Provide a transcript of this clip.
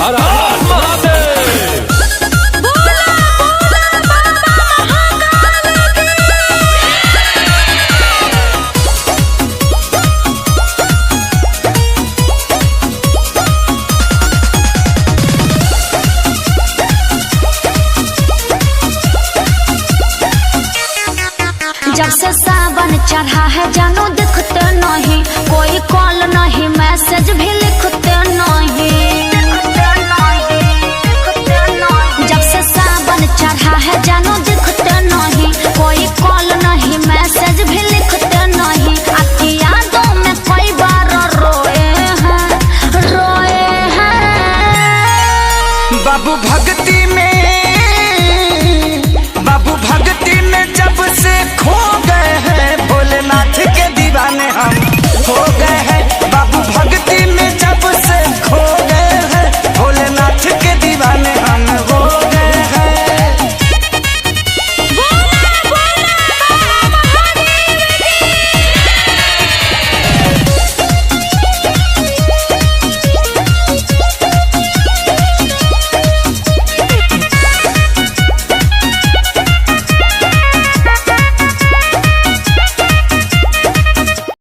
हर हर महादेव। जब से सावन चढ़ा है जानू दिखते नहीं, कोई कॉल नहीं मैसेज भी लिखते नहीं। जब से सावन चढ़ा है जानू दिखते नहीं, कोई कॉल नहीं मैसेज भी लिखते नहीं। आपकी यादों में कई बार रोए हैं। बाबू भगत